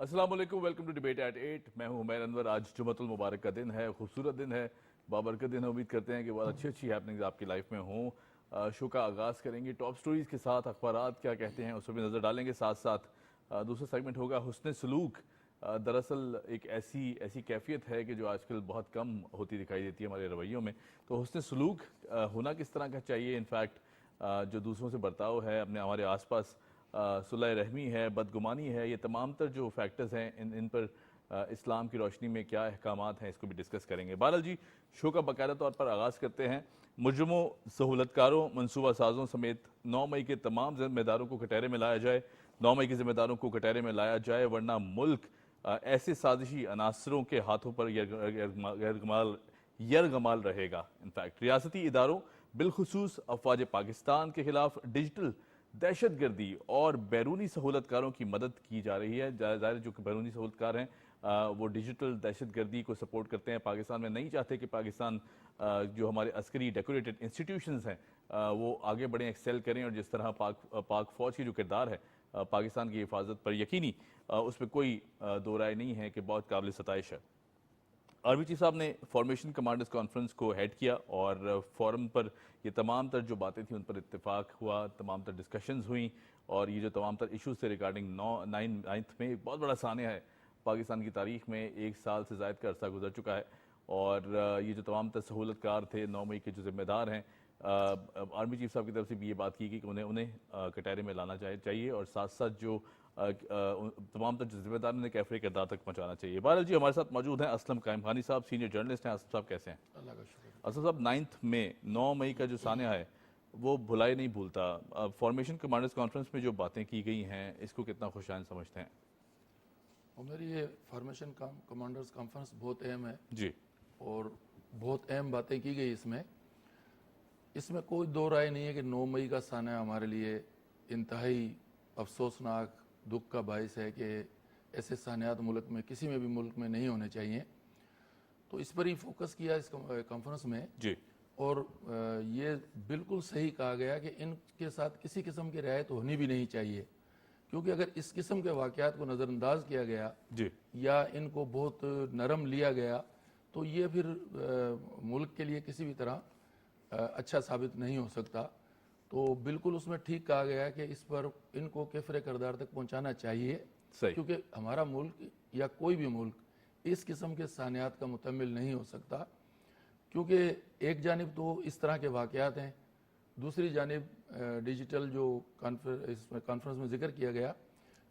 السلام علیکم، welcome to debate at 8. میں ہوں حمیر انور. آج جمعۃ المبارک کا دن ہے، خوبصورت دن ہے، بابرکت دن ہے. امید کرتے ہیں کہ بہت اچھی ہیپننگز آپ کی لائف میں ہوں. شو کا آغاز کریں گے ٹاپ سٹوریز کے ساتھ. اخبارات کیا کہتے ہیں اس پر بھی نظر ڈالیں گے. ساتھ ساتھ دوسرا سیگمنٹ ہوگا حسن سلوک. دراصل ایک ایسی کیفیت ہے کہ جو آج کل بہت کم ہوتی دکھائی دیتی ہے ہمارے رویوں میں. تو حسن سلوک ہونا کس طرح کا چاہیے؟ انفیکٹ جو دوسروں سے برتاؤ ہے، ہمارے آس پاس صلح رحمی ہے، بدگمانی ہے، یہ تمام تر جو فیکٹرز ہیں ان پر اسلام کی روشنی میں کیا احکامات ہیں، اس کو بھی ڈسکس کریں گے. بہرحال جی، شو کا باقاعدہ طور پر آغاز کرتے ہیں. مجرموں، سہولتکاروں، منصوبہ سازوں سمیت 9 مئی کے تمام ذمہ داروں کو کٹہرے میں لایا جائے. 9 مئی کے ذمہ داروں کو کٹہرے میں لایا جائے، ورنہ ملک ایسے سازشی عناصروں کے ہاتھوں پر یرغمال رہے گا. انفیکٹ ریاستی اداروں بالخصوص افواج پاکستان کے خلاف ڈیجیٹل دہشت گردی اور بیرونی سہولتکاروں کی مدد کی جا رہی ہے. ظاہر جو کہ بیرونی سہولتکار ہیں وہ ڈیجیٹل دہشت گردی کو سپورٹ کرتے ہیں. پاکستان میں نہیں چاہتے کہ پاکستان جو ہمارے عسکری ڈیکوریٹڈ انسٹیٹیوشنز ہیں وہ آگے بڑھیں، ایکسیل کریں. اور جس طرح پاک فوج کی جو کردار ہے پاکستان کی حفاظت پر، یقینی اس پہ کوئی دو رائے نہیں ہے کہ بہت قابل ستائش ہے. آرمی چیف صاحب نے فارمیشن کمانڈرز کانفرنس کو ہیڈ کیا اور فورم پر یہ تمام تر جو باتیں تھیں ان پر اتفاق ہوا، تمام تر ڈسکشنز ہوئیں. اور یہ جو تمام تر ایشوز تھے ریگارڈنگ 9/9 میں، ایک بہت بڑا سانحہ ہے پاکستان کی تاریخ میں. 1 سال سے زائد کا عرصہ گزر چکا ہے اور یہ جو تمام تر سہولت کار تھے، 9 مئی کے جو ذمہ دار ہیں، آرمی چیف صاحب کی طرف سے بھی یہ بات کی گئی کہ انہیں کٹہرے میں لانا چاہیے اور ساتھ ساتھ جو تمام تر ذمہ دار نے کیفرے کردار تک پہنچانا چاہیے. بہرحال جی، ہمارے ساتھ موجود ہیں اسلم قائم خانی صاحب، سینئر جرنلسٹ ہیں. اسلم صاحب کیسے ہیں؟ اللہ کا شکر. اسلم صاحب، 9 مئی کا جو سانحہ ہے وہ بھلائے نہیں بھولتا. فارمیشن کمانڈرز کانفرنس میں جو باتیں کی گئی ہیں اس کو کتنا خوشائند سمجھتے ہیں؟ اور میری یہ فارمیشن کمانڈرز کانفرنس بہت اہم ہے جی، اور بہت اہم باتیں کی گئی. اس میں کوئی دو رائے نہیں ہے کہ 9 مئی کا سانحہ ہمارے لیے انتہائی افسوسناک دکھ کا باعث ہے کہ ایسے سانحات ملک میں، کسی میں بھی ملک میں نہیں ہونے چاہیے. تو اس پر ہی فوکس کیا اس کانفرنس میں. جی، اور یہ بالکل صحیح کہا گیا کہ ان کے ساتھ کسی قسم کی رعایت ہونی بھی نہیں چاہیے، کیونکہ اگر اس قسم کے واقعات کو نظر انداز کیا گیا جی، یا ان کو بہت نرم لیا گیا تو یہ پھر ملک کے لیے کسی بھی طرح اچھا ثابت نہیں ہو سکتا. تو بالکل اس میں ٹھیک کہا گیا کہ اس پر ان کو کیفر کردار تک پہنچانا چاہیے، صحیح. کیونکہ ہمارا ملک یا کوئی بھی ملک اس قسم کے سانحات کا متحمل نہیں ہو سکتا. کیونکہ ایک جانب تو اس طرح کے واقعات ہیں، دوسری جانب ڈیجیٹل جو کانفرنس میں ذکر کیا گیا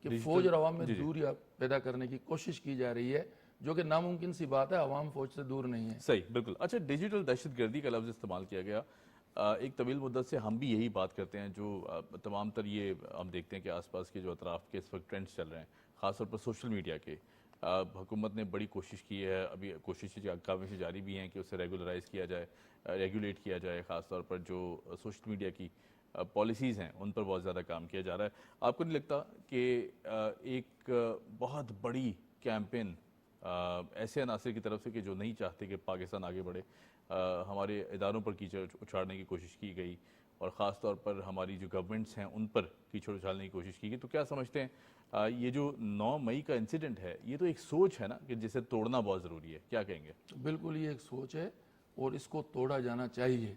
کہ فوج اور عوام میں دوریاں پیدا کرنے کی کوشش کی جا رہی ہے، جو کہ ناممکن سی بات ہے. عوام فوج سے دور نہیں ہے. صحیح، بالکل. اچھا، ڈیجیٹل دہشت گردی کا لفظ استعمال کیا گیا. ایک طویل مدت سے ہم بھی یہی بات کرتے ہیں. جو تمام تر یہ ہم دیکھتے ہیں کہ آس پاس کے جو اطراف کے اس وقت ٹرینڈز چل رہے ہیں، خاص طور پر سوشل میڈیا کے، حکومت نے بڑی کوشش کی ہے، ابھی کوششیں کافی جاری بھی ہیں کہ اسے ریگولرائز کیا جائے، ریگولیٹ کیا جائے. خاص طور پر جو سوشل میڈیا کی پالیسیز ہیں ان پر بہت زیادہ کام کیا جا رہا ہے. آپ کو نہیں لگتا کہ ایک بہت بڑی کیمپین ایسے عناصر کی طرف سے کہ جو نہیں چاہتے کہ پاکستان آگے بڑھے، ہمارے اداروں پر کیچڑ اچھاڑنے کی کوشش کی گئی اور خاص طور پر ہماری جو گورنمنٹس ہیں ان پر کیچڑ اچھالنے کی کوشش کی گئی؟ تو کیا سمجھتے ہیں یہ جو 9 مئی کا انسیڈنٹ ہے یہ تو ایک سوچ ہے نا کہ جسے توڑنا بہت ضروری ہے؟ کیا کہیں گے؟ بالکل یہ ایک سوچ ہے اور اس کو توڑا جانا چاہیے.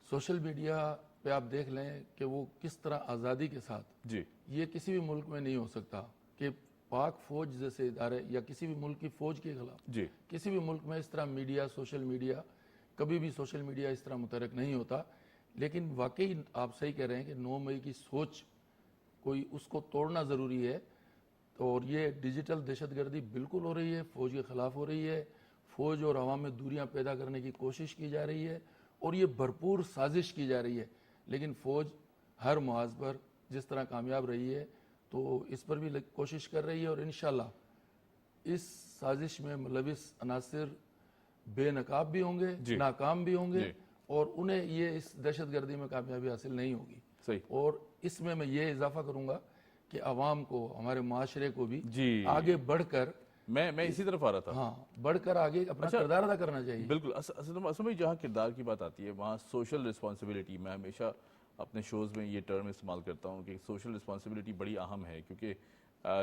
سوشل میڈیا پہ آپ دیکھ لیں کہ وہ کس طرح آزادی کے ساتھ، جی، یہ کسی بھی ملک میں نہیں ہو سکتا کہ پاک فوج جیسے ادارے یا کسی بھی ملک کی فوج کے خلاف جی، کسی بھی ملک میں اس طرح میڈیا، سوشل میڈیا، کبھی بھی سوشل میڈیا اس طرح متحرک نہیں ہوتا. لیکن واقعی آپ صحیح کہہ رہے ہیں کہ 9 مئی کی سوچ کوئی اس کو توڑنا ضروری ہے. اور یہ ڈیجیٹل دہشت گردی بالکل ہو رہی ہے، فوج کے خلاف ہو رہی ہے. فوج اور عوام میں دوریاں پیدا کرنے کی کوشش کی جا رہی ہے اور یہ بھرپور سازش کی جا رہی ہے. لیکن فوج ہر محاذ پر جس طرح کامیاب رہی ہے تو اس پر بھی کوشش کر رہی ہے اور انشاءاللہ اس سازش میں ملوث عناصر بے نقاب بھی ہوں گے، ناکام بھی ہوں گے اور انہیں یہ اس دہشت گردی میں کامیابی حاصل نہیں ہوگی. صحیح. اور اس میں یہ اضافہ کروں گا کہ عوام کو، ہمارے معاشرے کو بھی جی، آگے بڑھ کر، میں اسی طرف آ رہا تھا. ہاں، بڑھ کر آگے اپنا کردار ادا کرنا چاہیے. بالکل. اصل میں جہاں کردار کی بات آتی ہے وہاں سوشل رسپانسبلٹی، میں ہمیشہ اپنے شوز میں یہ ٹرم استعمال کرتا ہوں کہ سوشل رسپانسبلٹی بڑی اہم ہے. کیونکہ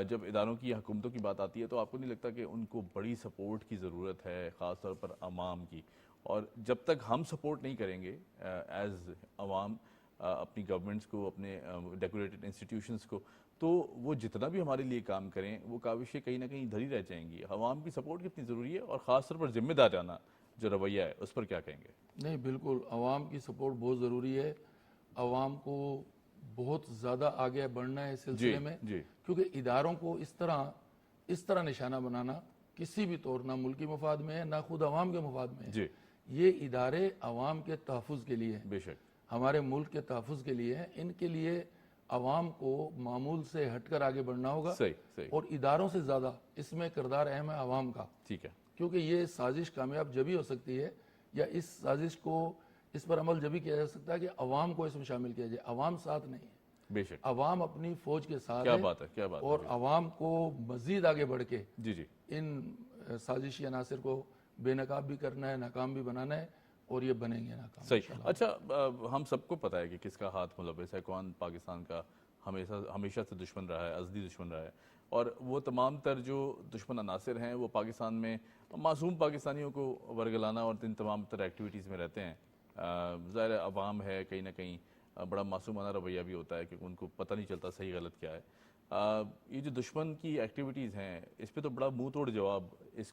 جب اداروں کی حکومتوں کی بات آتی ہے تو آپ کو نہیں لگتا کہ ان کو بڑی سپورٹ کی ضرورت ہے، خاص طور پر عوام کی؟ اور جب تک ہم سپورٹ نہیں کریں گے ایز عوام اپنی گورنمنٹس کو، اپنے ڈیکوریٹڈ انسٹیٹیوشنس کو، تو وہ جتنا بھی ہمارے لیے کام کریں وہ کاوشیں کہیں نہ کہیں دھری رہ جائیں گی. عوام کی سپورٹ کتنی ضروری ہے، اور خاص طور پر ذمہ دارانہ جو رویہ ہے اس پر کیا کہیں گے؟ نہیں، بالکل عوام کی سپورٹ بہت ضروری ہے. عوام کو بہت زیادہ آگے بڑھنا ہے اس سلسلے میں، جی کیونکہ اداروں کو اس طرح نشانہ بنانا کسی بھی طور نہ ملکی مفاد میں ہے نہ خود عوام کے مفاد میں ہے. جی یہ ادارے عوام کے تحفظ کے لیے ہیں، بے شک. ہمارے ملک کے تحفظ کے لیے ہیں. ان کے لیے عوام کو معمول سے ہٹ کر آگے بڑھنا ہوگا، صحیح. اور اداروں سے زیادہ اس میں کردار اہم ہے عوام کا. ٹھیک ہے. کیونکہ یہ سازش کامیاب جبھی ہو سکتی ہے، یا اس سازش کو، اس پر عمل جبھی کیا جا سکتا ہے کہ عوام کو اس میں شامل کیا جائے. عوام ساتھ نہیں ہے، بے شک. عوام اپنی فوج کے ساتھ کیا ہے، بات ہے، کیا بات ہے. اور عوام کو مزید آگے بڑھ کے جی ان سازشی عناصر کو بے نقاب بھی کرنا ہے، ناکام بھی بنانا ہے، اور یہ بنیں گے ناکام. صحیح. اچھا، ہم سب کو پتا ہے کہ کس کا ہاتھ ملوث ہے، کون پاکستان کا ہمیشہ سے دشمن رہا ہے، ازلی دشمن رہا ہے، اور وہ تمام تر جو دشمن عناصر ہیں وہ پاکستان میں معصوم پاکستانیوں کو ورگلانا اور ان تمام تر ایکٹیویٹیز میں رہتے ہیں. ظاہر عوام ہے، کہیں نہ کہیں بڑا معصومانہ رویہ بھی ہوتا ہے کہ ان کو پتہ نہیں چلتا صحیح غلط کیا ہے. یہ جو دشمن کی ایکٹیویٹیز ہیں اس پہ تو بڑا منہ توڑ جواب اس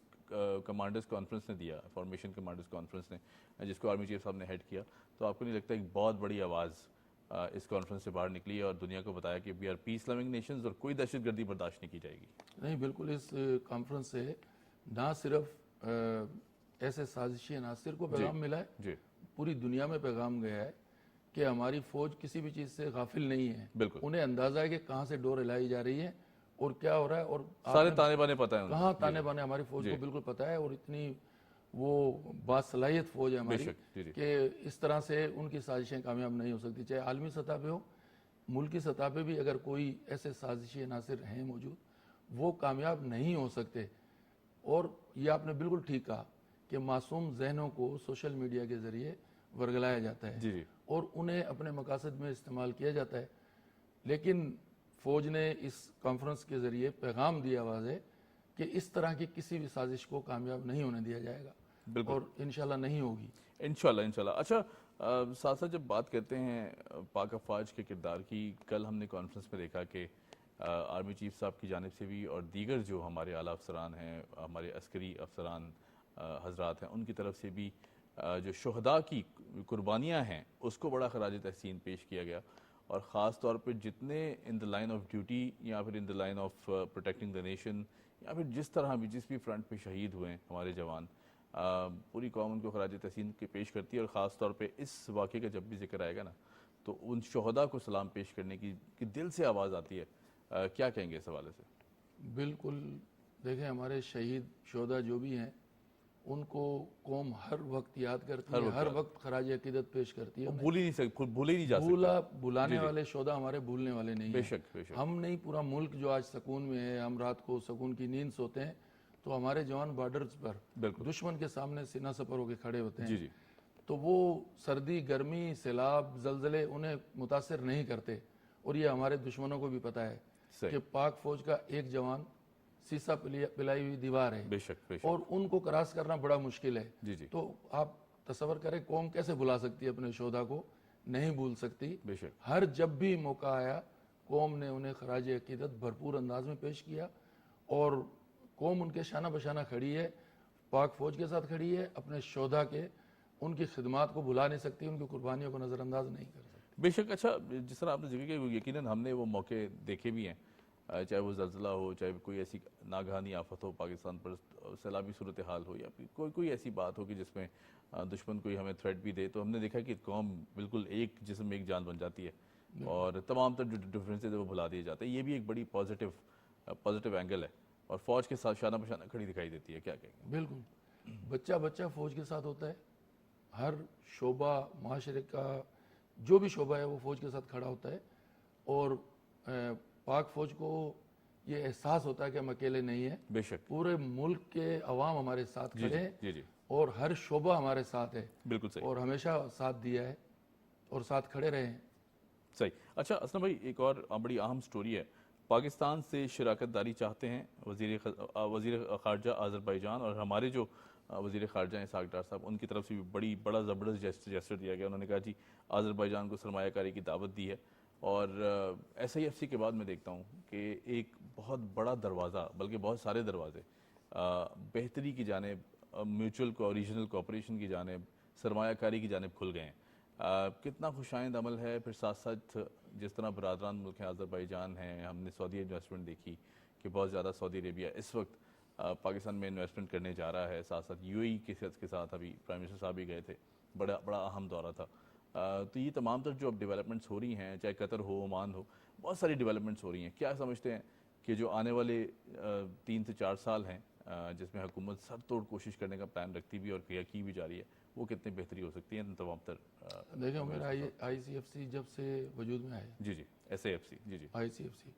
کمانڈرز کانفرنس نے دیا، فارمیشن کمانڈرز کانفرنس نے، جس کو آرمی چیف صاحب نے ہیڈ کیا. تو آپ کو نہیں لگتا ایک بہت بڑی آواز اس کانفرنس سے باہر نکلی اور دنیا کو بتایا کہ we are peace loving nations اور کوئی دہشت گردی برداشت نہیں کی جائے گی؟ نہیں، بالکل. اس کانفرنس سے نہ صرف ایسے سازشی عناصر کو پیغام ملا ہے، جی پوری دنیا میں پیغام گیا ہے کہ ہماری فوج کسی بھی چیز سے غافل نہیں ہے. بالکل. انہیں اندازہ ہے کہ کہاں سے ڈور ہلائی جا رہی ہے اور کیا ہو رہا ہے، اور سارے تانے بانے پتہ ہیں کہاں تانے بانے ہماری فوج کو بالکل پتہ ہے. اور اتنی وہ باصلاحیت فوج ہے ہماری کہ اس طرح سے ان کی سازشیں کامیاب نہیں ہو سکتی، چاہے عالمی سطح پہ ہو، ملکی سطح پہ بھی اگر کوئی ایسے سازشی عناصر ہیں موجود، وہ کامیاب نہیں ہو سکتے. اور یہ آپ نے بالکل ٹھیک کہا کہ معصوم ذہنوں کو سوشل میڈیا کے ذریعے ورگلایا جاتا ہے اور انہیں اپنے مقاصد میں استعمال کیا جاتا ہے. لیکن فوج نے اس کانفرنس کے ذریعے پیغام دیا واضح کہ اس طرح کی کسی بھی سازش کو کامیاب نہیں ہونے دیا جائے گا، اور انشاءاللہ نہیں ہوگی. انشاءاللہ. اچھا، ساتھ ساتھ جب بات کرتے ہیں پاک افواج کے کردار کی، کل ہم نے کانفرنس میں دیکھا کہ آرمی چیف صاحب کی جانب سے بھی اور دیگر جو ہمارے اعلیٰ افسران ہیں، ہمارے عسکری افسران حضرات ہیں، ان کی طرف سے بھی جو شہداء کی قربانیاں ہیں اس کو بڑا خراج تحسین پیش کیا گیا. اور خاص طور پہ جتنے in the line of duty یا پھر in the line of protecting the nation, یا پھر جس طرح بھی جس بھی فرنٹ پہ شہید ہوئے ہیں ہمارے جوان، پوری قوم ان کو خراج تحسین کے پیش کرتی ہے. اور خاص طور پہ اس واقعے کا جب بھی ذکر آئے گا نا تو ان شہداء کو سلام پیش کرنے کی دل سے آواز آتی ہے. کیا کہیں گے اس حوالے سے؟ بالکل. دیکھیں، ہمارے شہید شہداء جو بھی ہیں ان کو قوم ہر وقت یاد کرتی ہے، ہر وقت خراج عقیدت پیش کرتی ہے. بھول ہی نہیں جا سکتا. بلانے والے شہداء ہمارے بھولنے والے نہیں بے ہیں. شک بے شک. ہم نہیں، پورا ملک جو آج سکون میں ہے، ہم رات کو سکون کی نیند سوتے ہیں تو ہمارے جوان بارڈرز پر دشمن کے سامنے سینہ سپر ہو کے کھڑے ہوتے ہیں. تو وہ سردی، گرمی، سیلاب، زلزلے انہیں متاثر نہیں کرتے. اور یہ ہمارے دشمنوں کو بھی پتہ ہے کہ پاک فوج کا ایک جوان سیسا پلائی ہوئی دیوار ہے، بے شک اور ان کو کراس کرنا بڑا مشکل ہے. تو آپ تصور کریں قوم کیسے بھلا سکتی ہے اپنے شہداء کو؟ نہیں بھول سکتی. بے شک. ہر جب بھی موقع آیا قوم نے انہیں خراج عقیدت بھرپور انداز میں پیش کیا، اور قوم ان کے شانہ بشانہ کھڑی ہے، پاک فوج کے ساتھ کھڑی ہے. اپنے شہداء کے، ان کی خدمات کو بھلا نہیں سکتی، ان کی قربانیوں کو نظر انداز نہیں کر سکتی. بے شک. اچھا، جس طرح آپ نے ذکر کیا، یقیناً ہم نے وہ موقع دیکھے بھی ہیں، چاہے وہ زلزلہ ہو، چاہے کوئی ایسی ناگہانی آفت ہو پاکستان پر، سیلابی صورتحال ہو، یا کوئی ایسی بات ہو کہ جس میں دشمن کوئی ہمیں تھریٹ بھی دے، تو ہم نے دیکھا کہ قوم بالکل ایک جسم ایک جان بن جاتی ہے اور تمام تر جو ڈفرینسز وہ بھلا دیے جاتے ہیں. یہ بھی ایک بڑی پازیٹیو اینگل ہے، اور فوج کے ساتھ شانہ بشانہ کھڑی دکھائی دیتی ہے. کیا کہیں گے؟ بالکل. بچہ بچہ فوج کے ساتھ ہوتا ہے. ہر شعبہ معاشرے کا جو بھی شعبہ ہے وہ فوج کے ساتھ کھڑا ہوتا ہے. اور پاک فوج کو یہ احساس ہوتا ہے کہ ہم اکیلے نہیں ہیں. بے شک. پورے ملک کے عوام ہمارے ساتھ کھڑے ہیں، اور ہر شعبہ ہمارے ساتھ ہے. بالکل صحیح. اور ہمیشہ ساتھ دیا ہے اور ساتھ کھڑے رہے ہیں. صحیح. اچھا اسلم بھائی، ایک اور بڑی اہم سٹوری ہے پاکستان سے شراکت داری چاہتے ہیں وزیر خارجہ آذربائیجان، اور ہمارے جو وزیر خارجہ ہیں اسحاق ڈار صاحب، ان کی طرف سے بھی بڑا زبردست جیسچر دیا گیا. انہوں نے کہا جی آذربائیجان کو سرمایہ کاری کی دعوت دی ہے. اور ایس آئی ایف سی کے بعد میں دیکھتا ہوں کہ ایک بہت بڑا دروازہ، بلکہ بہت سارے دروازے بہتری کی جانب، میوچل کو ریجنل کوآپریشن کی جانب، سرمایہ کاری کی جانب کھل گئے ہیں. کتنا خوشائند عمل ہے. پھر ساتھ ساتھ جس طرح برادران ملک ہیں، آذربائیجان ہیں، ہم نے سعودی انویسٹمنٹ دیکھی کہ بہت زیادہ سعودی عربیہ اس وقت پاکستان میں انویسٹمنٹ کرنے جا رہا ہے. ساتھ ساتھ یو اے ای کے ساتھ ابھی پرائم منسٹر صاحب بھی گئے تھے، بڑا اہم دورہ تھا. تو یہ تمام تر جو اب ڈیولپمنٹس ہو رہی ہیں، چاہے قطر ہو، عمان ہو، بہت ساری ڈیولپمنٹس ہو رہی ہیں. کیا سمجھتے ہیں کہ جو آنے والے 3 سے 4 سال ہیں جس میں حکومت سر توڑ کوشش کرنے کا پلان رکھتی بھی اور کی بھی جا رہی ہے، وہ کتنے بہتری ہو سکتی ہیں ان تمام تر؟ دیکھیں میرا آئی سی ایف سی جب سے وجود میں آیا، G S A F C, G I C F C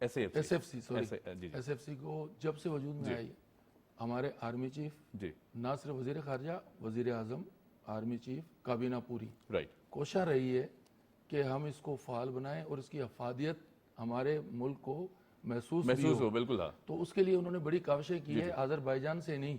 S A S F C sorry G S F C کو جب سے وجود میں آئی، ہمارے آرمی چیف جی نہ صرف وزیر خارجہ، وزیر اعظم، آرمی چیف، کابینہ پوری رائٹ کوشاں رہی ہے کہ ہم اس کو فعال بنائیں اور اس کی افادیت ہمارے ملک کو محسوس ہو. بالکل ہاں. تو اس کے لیے انہوں نے بڑی کاوشیں کی ہے. آذربائیجان سے نہیں،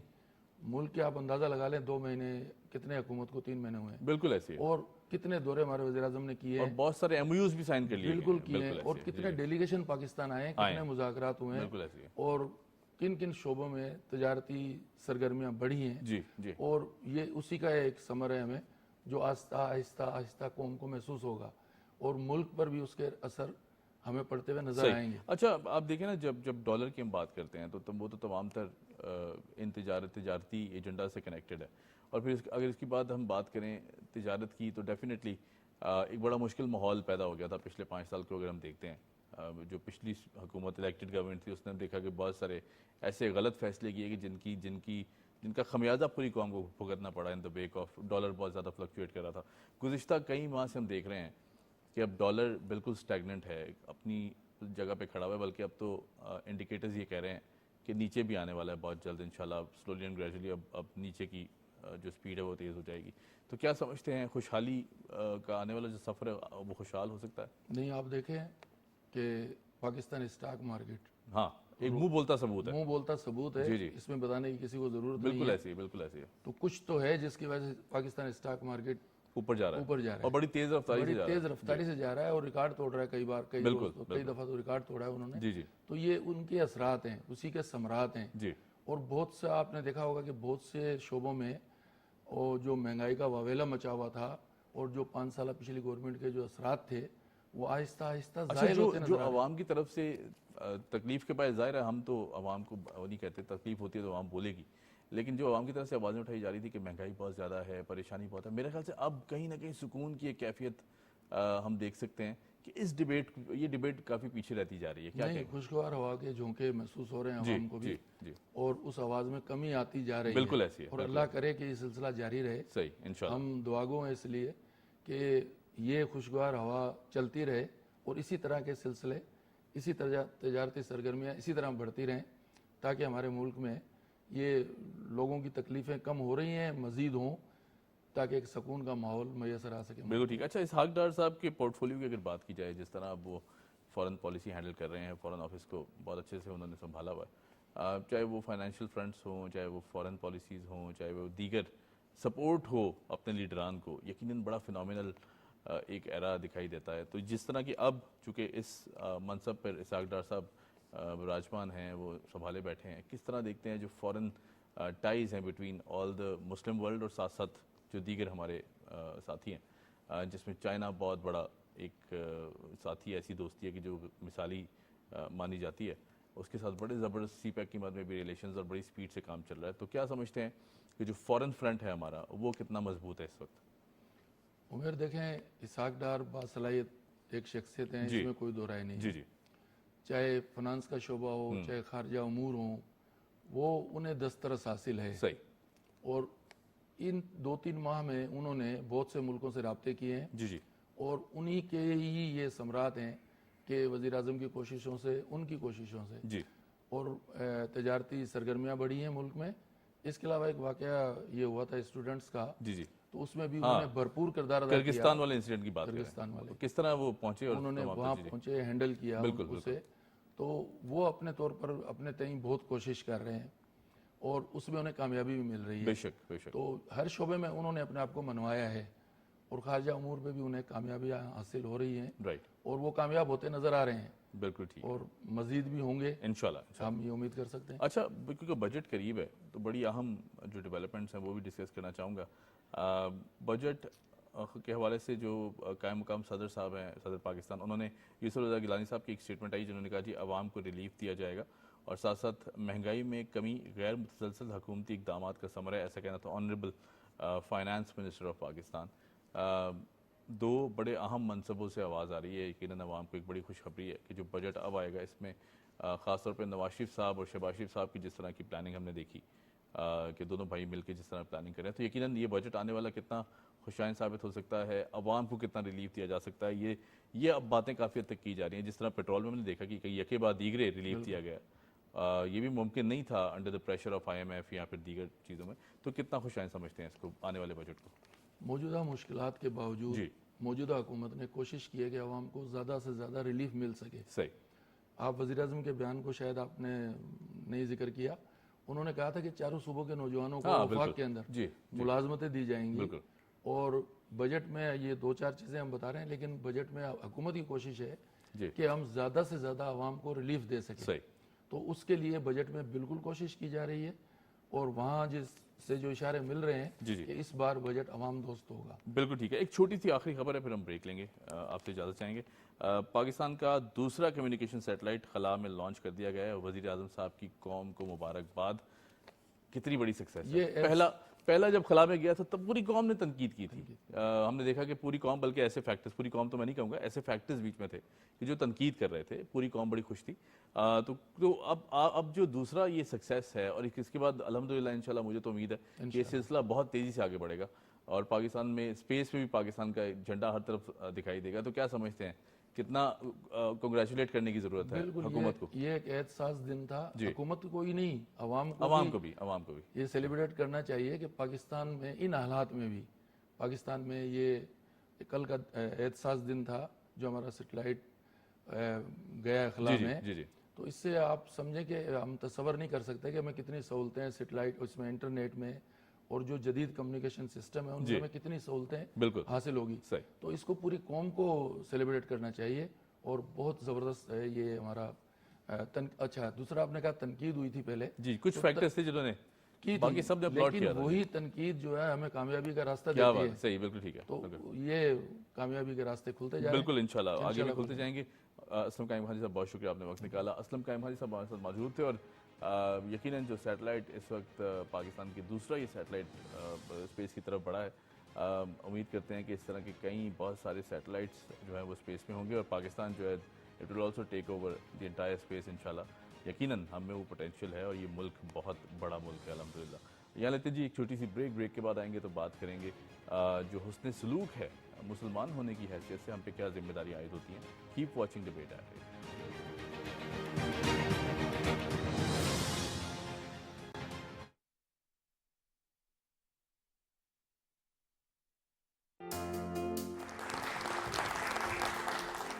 ملک کے آپ اندازہ لگا لیں 2 مہینے کتنے حکومت کو 3 مہینے ہوئے ہیں، بالکل ایسے ہے. اور کتنے دورے ہمارے وزیر اعظم نے کیے اور ہیں، بہت سارے ایم او یوز بھی سائن کر لیے بالکل کیے ہیں، اور کتنے ڈیلیگیشن پاکستان آئے ہیں، کتنے مذاکرات ہوئے ہیں، بالکل ایسے ہے. اور کن کن شعبوں میں تجارتی سرگرمیاں بڑھی ہیں. جی اور یہ اسی کا ایک ثمر ہے ہمیں، جو آہستہ آہستہ قوم کو محسوس ہوگا اور ملک پر بھی اس کے اثر ہمیں پڑتے ہوئے نظر آئیں گے. اچھا آپ دیکھیں نا، جب ڈالر کی ہم بات کرتے ہیں تو وہ تو تمام تر ان تجارتی ایجنڈا سے کنیکٹڈ ہے. اور پھر اگر اس کی بات ہم بات کریں تجارت کی، تو ڈیفینیٹلی ایک بڑا مشکل ماحول پیدا ہو گیا تھا پچھلے 5 سال کو. اگر ہم دیکھتے ہیں جو پچھلی حکومت الیکٹڈ گورنمنٹ تھی، اس نے دیکھا کہ بہت سارے ایسے غلط فیصلے کیے کہ جن کا خمیازہ پوری قوم کو بھگتنا پڑا ان دا بیک آف ڈالر بہت زیادہ فلکچویٹ کر رہا تھا. گزشتہ کئی ماہ سے ہم دیکھ رہے ہیں کہ اب ڈالر بالکل سٹیگننٹ ہے، اپنی جگہ پہ کھڑا ہوا ہے، بلکہ اب تو انڈیکیٹرز یہ کہہ رہے ہیں کہ نیچے بھی آنے والا ہے بہت جلد انشاءاللہ. سلولی اینڈ گریجولی اب نیچے کی جو سپیڈ ہے وہ تیز ہو جائے گی. تو کیا سمجھتے ہیں خوشحالی کا آنے والا جو سفر ہے وہ خوشحال ہو سکتا ہے؟ نہیں، آپ دیکھیں کہ پاکستان اسٹاک مارکیٹ ہاں ایک منہ بولتا ثبوت ہے. منہ بولتا ثبوت ہے، اس میں بتانے کی کسی کو ضرورت نہیں بالکل ہے. ایسی ہے، بالکل ایسی ہے. تو کچھ تو ہے جس کی وجہ سے پاکستان اسٹاک مارکیٹ اوپر جا رہا ہے ہے اور بڑی تیز رفتاری سے جا رہا ہے اور ریکارڈ توڑ رہا ہے. کئی دفعہ تو ریکارڈ توڑا ہے انہوں نے. تو یہ ان کے اثرات ہیں، اسی کے ثمرات ہیں. اور بہت سے آپ نے دیکھا ہوگا کہ بہت سے شعبوں میں جو مہنگائی کا واویلا مچا ہوا تھا اور جو 5 سالہ پچھلی گورنمنٹ کے جو اثرات تھے وہ آہستہ آہستہ ظاہر ہوتے نظر آ رہے ہیں. عوام کی طرف سے تکلیف کے بعد ظاہر ہے ہم تو عوام کو نہیں کہتے، تکلیف ہوتی ہے تو عوام بولے گی، لیکن جو عوام کی طرف سے آوازیں اٹھائی جا رہی تھی کہ مہنگائی بہت زیادہ ہے، پریشانی بہت ہے، میرے خیال سے اب کہیں نہ کہیں سکون کی ایک کیفیت ہم دیکھ سکتے ہیں کہ یہ ڈیبیٹ کافی پیچھے رہتی جا رہی ہے. کیا نہیں، خوشگوار ہوا کے جھونکے محسوس ہو رہے ہیں عوام کو بھی، اور اس آواز میں کمی آتی جا رہی ہے. بالکل ایسی ہے. اور اللہ کرے کہ یہ سلسلہ جاری رہے. صحیح انشاءاللہ. ہم دعاگو ہیں اس لیے کہ یہ خوشگوار ہوا چلتی رہے اور اسی طرح کے سلسلے، اسی طرح تجارتی سرگرمیاں اسی طرح بڑھتی رہیں، تاکہ ہمارے ملک میں یہ لوگوں کی تکلیفیں کم ہو رہی ہیں، مزید ہوں، تاکہ ایک سکون کا ماحول میسر آ سکے. بالکل ٹھیک. اچھا اسحاق ڈار صاحب کے پورٹ فولیو کی اگر بات کی جائے، جس طرح اب وہ فورن پالیسی ہینڈل کر رہے ہیں، فورن آفس کو بہت اچھے سے انہوں نے سنبھالا ہوا ہے، چاہے وہ فائنینشیل فرنٹس ہوں، چاہے وہ فورن پالیسیز ہوں، چاہے وہ دیگر سپورٹ ہو اپنے لیڈران کو، یقیناً بڑا فینومینل ایک ایرا دکھائی دیتا ہے. تو جس طرح کہ اب چونکہ اس منصب پر اسحاق ڈار صاحب راجمان ہیں، وہ سنبھالے بیٹھے ہیں، کس طرح دیکھتے ہیں جو فورن ٹائز ہیں بٹوین آل دا مسلم ورلڈ اور ساتھ ساتھ جو دیگر ہمارے ساتھی ہیں، جس میں چائنا بہت بڑا ایک ساتھی، ایسی دوستی ہے کہ جو مثالی مانی جاتی ہے، اس کے ساتھ بڑے زبردست سی پیک کی مد میں بھی ریلیشنز اور بڑی سپیڈ سے کام چل رہا ہے. تو کیا سمجھتے ہیں کہ جو فورن فرنٹ ہے ہمارا وہ کتنا مضبوط ہے اس وقت؟ عمر دیکھیں، اسحاق ڈار باصلاحیت ایک شخصیت ہیں، اس میں کوئی دو رائے نہیں ہے. چاہے فنانس کا شعبہ ہو، چاہے خارجہ امور ہوں، وہ انہیں دسترس حاصل ہے. صحیح. اور ان 2-3 ماہ میں انہوں نے بہت سے ملکوں سے رابطے کیے ہیں، اور انہی کے ہی یہ ثمرات ہیں کہ وزیر اعظم کی کوششوں سے، ان کی کوششوں سے اور تجارتی سرگرمیاں بڑھی ہیں ملک میں. اس کے علاوہ ایک واقعہ یہ ہوا تھا اسٹوڈنٹس کا، تو اس میں بھی انہوں نے بھرپور کردار ادا کیا. کرگستان والے انسیڈنٹ کی بات کریں، کرگستان والے کس طرح وہ پہنچے اور انہوں نے وہاں پہنچے، ہینڈل کیا اسے. تو وہ اپنے طور پر اپنے تئیں بہت کوشش کر رہے ہیں اور اس میں انہیں کامیابی بھی مل رہی ہے. بے شک بے شک. تو ہر شعبے میں انہوں نے اپنے آپ کو منوایا ہے اور خارجہ امور پہ بھی انہیں کامیابیاں حاصل ہو رہی ہیں رائٹ. اور وہ کامیاب ہوتے نظر آ رہے ہیں بالکل ٹھیک. اور مزید بھی ہوں گے انشاءاللہ. ہم یہ امید کر سکتے ہیں. اچھا کیونکہ بجٹ قریب ہے تو بڑی اہم جو ڈیولپمنٹس ہیں وہ بھی ڈسکس کرنا چاہوں گا. بجٹ کے حوالے سے جو قائم مقام صدر صاحب ہیں صدر پاکستان, انہوں نے یوسف رضا گیلانی صاحب کی ایک اسٹیٹمنٹ آئی جنہوں نے کہا جی عوام کو ریلیف دیا جائے گا اور ساتھ ساتھ مہنگائی میں کمی غیر متسلسل حکومتی اقدامات کا ثمرہ ہے, ایسا کہنا تھا honourable finance minister of Pakistan. دو بڑے اہم منصبوں سے آواز آ رہی ہے, یقیناً عوام کو ایک بڑی خوشخبری ہے کہ جو بجٹ اب آئے گا اس میں خاص طور پہ نواز شریف صاحب اور شہباز شریف صاحب کی جس طرح کی پلاننگ ہم نے دیکھی کہ دونوں بھائی مل کے جس طرح پلاننگ کر رہے ہیں, تو یقیناً یہ بجٹ آنے والا کتنا خوشائن ثابت ہو سکتا ہے, عوام کو کتنا ریلیف دیا جا سکتا ہے, یہ اب باتیں کافی حد تک کی جا رہی ہیں. جس طرح پیٹرول میں ہم نے دیکھا کہ کئی یکے بعد دیگرے ریلیف دیا گیا, یہ بھی ممکن نہیں تھا under the pressure of IMF یا پھر دیگر چیزوں میں. تو کتنا خوشائن سمجھتے ہیں اس کو آنے والے بجٹ کو؟ موجودہ مشکلات کے باوجود موجودہ حکومت نے کوشش کی ہے کہ عوام کو زیادہ سے زیادہ ریلیف مل سکے. صحیح. آپ وزیر اعظم کے بیان کو شاید آپ نے نہیں ذکر کیا, انہوں نے کہا تھا کہ چاروں صوبوں کے نوجوانوں کو وفاق کے اندر ملازمتیں دی جائیں گی اور بجٹ میں یہ 2-4 چیزیں ہم بتا رہے ہیں, لیکن بجٹ میں حکومت کی کوشش ہے کہ ہم زیادہ سے زیادہ عوام کو ریلیف دے سکیں. تو اس کے لیے بجٹ میں بالکل کوشش کی جا رہی ہے اور وہاں جس سے جو اشارے مل رہے ہیں کہ اس بار بجٹ عوام دوست ہوگا. بالکل ٹھیک ہے. ایک چھوٹی سی آخری خبر ہے پھر ہم بریک لیں گے, آپ سے اجازت چاہیں گے. پاکستان کا دوسرا کمیونیکیشن سیٹلائٹ خلا میں لانچ کر دیا گیا ہے. وزیر اعظم صاحب کی قوم کو مبارکباد, کتنی بڑی سکسیس ہے. پہلا جب خلا میں گیا تھا تب پوری قوم نے تنقید کی تھی. ہم نے دیکھا کہ پوری قوم, بلکہ ایسے فیکٹرز, پوری قوم تو میں نہیں کہوں گا, ایسے فیکٹرز بیچ میں تھے کہ جو تنقید کر رہے تھے. پوری قوم بڑی خوش تھی. تو اب جو دوسرا یہ سکسیس ہے اور اس کے بعد الحمدللہ انشاءاللہ مجھے تو امید ہے کہ یہ سلسلہ بہت تیزی سے آگے بڑھے گا اور پاکستان میں اسپیس میں بھی پاکستان کا جھنڈا ہر طرف دکھائی دے گا. تو کیا سمجھتے ہیں کتنا کنگریچولیٹ کرنے کی ضرورت ہے حکومت کو؟ یہ ایک احساس دن تھا, حکومت کو ہی نہیں عوام کو بھی یہ سیلیبریٹ کرنا چاہیے کہ پاکستان میں ان حالات میں بھی پاکستان میں یہ کل کا احساس دن تھا جو ہمارا سیٹلائٹ گیا خلا میں. تو اس سے آپ سمجھیں کہ ہم تصور نہیں کر سکتے کہ ہمیں کتنی سہولتیں سیٹلائٹ, اس میں انٹرنیٹ میں اور جو جدید کمیونیکیشن سسٹم ہے ان میں کتنی سہولتیں حاصل ہوگی. تو اس کو پوری قوم کو سیلیبریٹ کرنا چاہیے اور بہت زبردست ہے یہ ہمارا. اچھا دوسرا آپ نے کہا تنقید ہوئی تھی پہلے, کچھ فیکٹرز تھے جنہوں نے باقی سب نے اپلوڈ کیا تھا, وہی تنقید جو ہے ہمیں کامیابی کا راستہ دیتی ہے. صحیح, بالکل ٹھیک ہے. تو یہ کامیابی کے راستے کھلتے جائیں گے بالکل انشاءاللہ آگے بھی کھلتے جائیں گے. اسلم قائم خان جی صاحب بہت شکریہ, آپ نے وقت نکالا. اسلم قائم خان جی صاحب ہمارے ساتھ موجود تھے اور یقیناً جو سیٹلائٹ اس وقت پاکستان کی دوسرا یہ سیٹلائٹ اسپیس کی طرف بڑھا ہے. امید کرتے ہیں کہ اس طرح کے کئی بہت سارے سیٹلائٹس جو ہیں وہ اسپیس میں ہوں گے اور پاکستان جو ہے it will also take over the entire space انشاءاللہ. یقیناً ہم میں وہ پوٹینشیل ہے اور یہ ملک بہت بڑا ملک ہے الحمدللہ. یہاں لیتے جی ایک چھوٹی سی بریک کے بعد آئیں گے تو بات کریں گے جو حسن سلوک ہے مسلمان ہونے کی حیثیت سے ہم پہ کیا ذمہ داری عائد ہوتی ہیں. Keep watching debate it.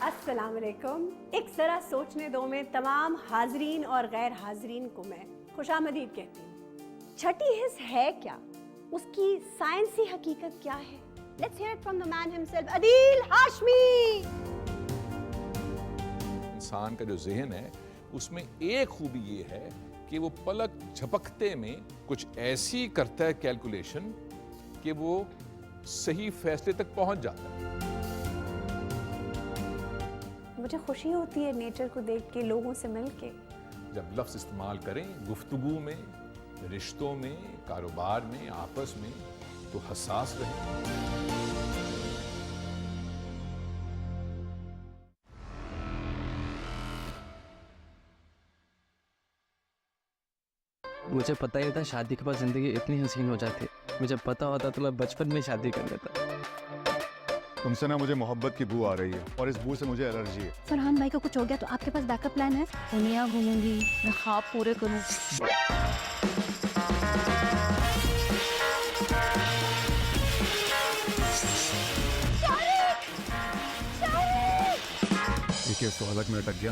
السلام علیکم. ایک ذرا سوچنے دو میں تمام حاضرین اور غیر حاضرین کو میں خوش آمدید کہتی ہوں. چھٹی حص ہے کیا, اس کی سائنسی حقیقت کیا ہے؟ Let's hear it from the man himself, Adeel Hashmi. انسان کا جو ذہن ہے اس میں ایک خوبی یہ ہے کہ وہ پلک جھپکتے میں کچھ ایسی کرتا ہے کیلکولیشن کہ وہ صحیح فیصلے تک پہنچ جاتا ہے. مجھے خوشی ہوتی ہے نیچر کو دیکھ کے, لوگوں سے مل کے. جب لفظ استعمال کریں گفتگو میں, رشتوں میں, کاروبار میں, آپس میں, تو حساس رہیں. مجھے پتہ ہی تھا شادی کے بعد زندگی اتنی حسین ہو جاتی. مجھے پتہ ہوتا تو میں بچپن میں شادی کر لیتا. تم سے نا مجھے محبت کی بو آ رہی ہے اور اس بو سے مجھے الرجی ہے. فرحان بھائی کا کچھ ہو گیا تو آپ کے پاس بیک اپ پلان ہے؟ دنیا گھوموں گی, میں خواب پورے کروں. یہ کیس تو حلق میں اٹک گیا.